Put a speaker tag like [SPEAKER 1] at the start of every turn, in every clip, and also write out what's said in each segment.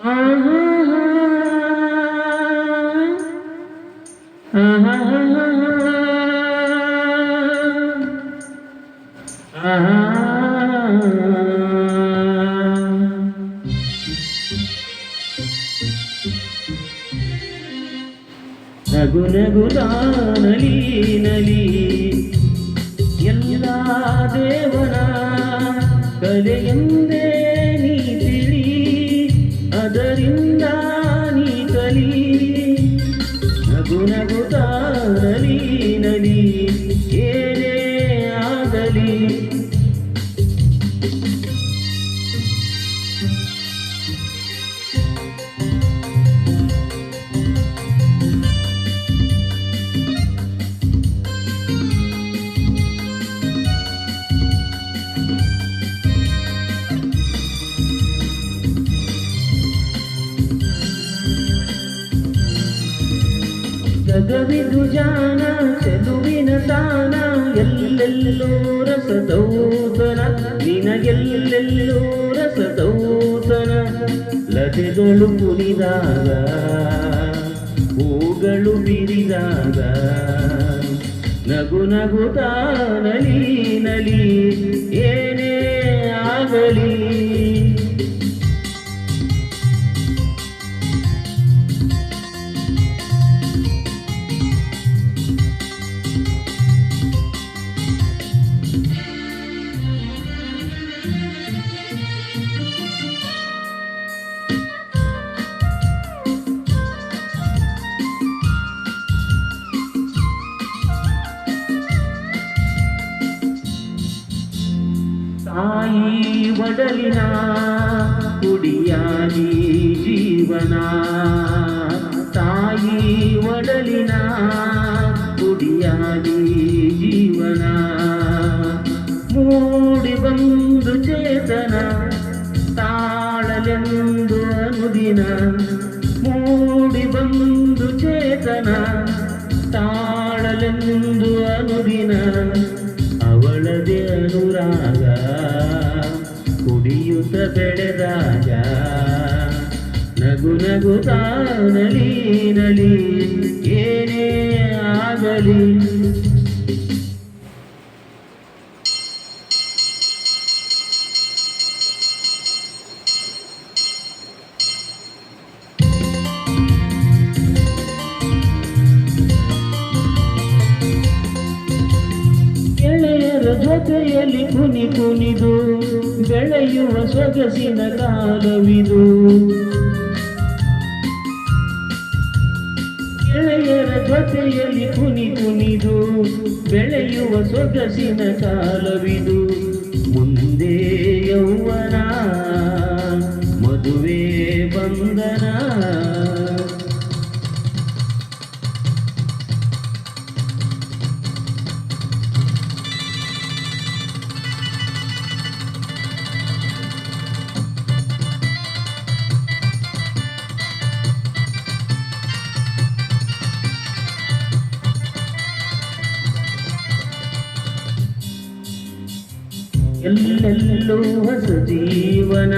[SPEAKER 1] ಆಹಾ ಆಹಾ ಆಹಾ ನಗು ನಗುತ್ತಾ ನಲಿ ನಲಿ ಎಲ್ಲ ದೇವರ ಕಲೆಯೆಂದೇ ನೀ ತಿಳಿ ಅದರಿಂದ ನೀ ಕಲಿ ನಗು ನಗುತ್ತಾ ನಲಿ ನಲಿ ಏನೇ ಆಗಲಿ ಜಗವಿದು ಜಾನ ಚೆಲುವಿನ ತಾನ ಎಲ್ಲೆಲ್ಲೋ ರಸದೌತನ ನಿನಗೆಲ್ಲೆಲ್ಲೋ ರಸದೌತನ ಲತೆಗಳು ಕುಣಿದಾಗ ಹೂಗಳು ಬಿರಿದಾಗ ನಗು ನಗುತ್ತಾ ನಲಿ ನಲಿ ಏನೇ ಆಗಲಿ ತಾಯಿ ಒಡಲಿನ ಕುಡಿಯಾಗಿ ಜೀವನ ತಾಯಿ ಒಡಲಿನ ಕುಡಿಯಾಗಿ ಜೀವನ ಮೂಡಿ ಬಂದು ಚೇತನ ತಾಳಲೆಂದು ಅನುದಿನ ಮೂಡಿ ಬಂದು ಚೇತನ ತಾಳಲೆಂದು ಅನುದಿನ ಅವಳದೇ ಅನುರಾಗ ಕುಡಿಯುತ್ತ ಬೆಳೆದಾಗ ನಗು ನಗುತ್ತಾ ನಲಿ ನಲಿ ಏನೇ ಆಗಲಿ ಜೊತೆಯಲ್ಲಿ ಕುನಿ ಕುನಿದು ಬೆಳೆಯುವ ಸೊಗಸಿನ ಕಾಲವಿದು ಗೆಳೆಯರ ಜೊತೆಯಲ್ಲಿ ಕುನಿ ಕುನಿದು ಬೆಳೆಯುವ ಸೊಗಸಿನ ಕಾಲವಿದು ಮುಂದೆ ಯೌವನ ಮದುವೆ ಬಂಧನ ಎಲ್ಲೆಲ್ಲೋ ಹೊಸ ಜೀವನ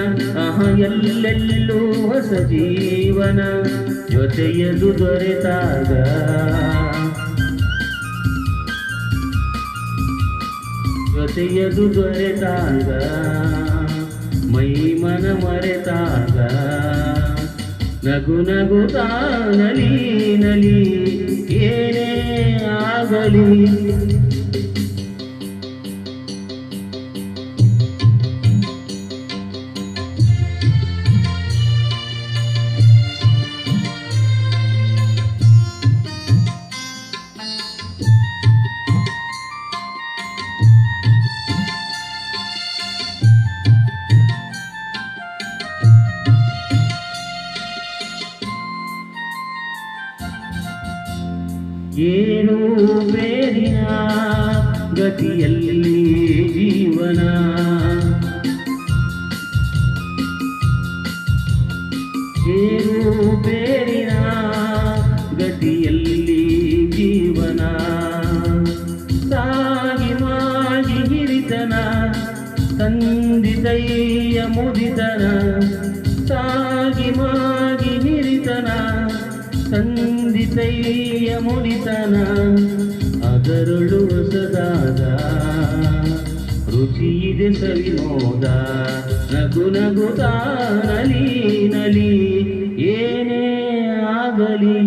[SPEAKER 1] ಎಲ್ಲೆಲ್ಲೋ ಹೊಸ ಜೀವನ ಜೊತೆಯದು ದೊರೆತಾಗ ಜೊತೆಯದು ದೊರೆತಾಗ ಮೈ ಮನ ಮರೆತಾಗ ನಗು ನಗುತ್ತಾ ನಲಿ ನಲಿ ಏನೇ ಆಗಲಿ ಏಳು ಬೇರಿನ ಗತಿಯಲ್ಲಿ ಜೀವನ ಏಳು ಬೇರಿನ ಗತಿಯಲ್ಲಿ ಜೀವನ ಸಾಗಿ ಮಾಗಿ ಹಿರಿತನ ತಂದಿದಯ್ಯ ಮುದಿತನ ಸಾಗಿ ಸಿರಿತನ ತಂದಿತೈಯ ಮುಡಿತನ ಅದರಳು ಹೊಸದಾದ ರುಚಿಯಿದೆ ಸವಿನೋದ ನಗು ನಗುತ್ತಾ ನಲಿ ನಲಿ ಏನೇ ಆಗಲಿ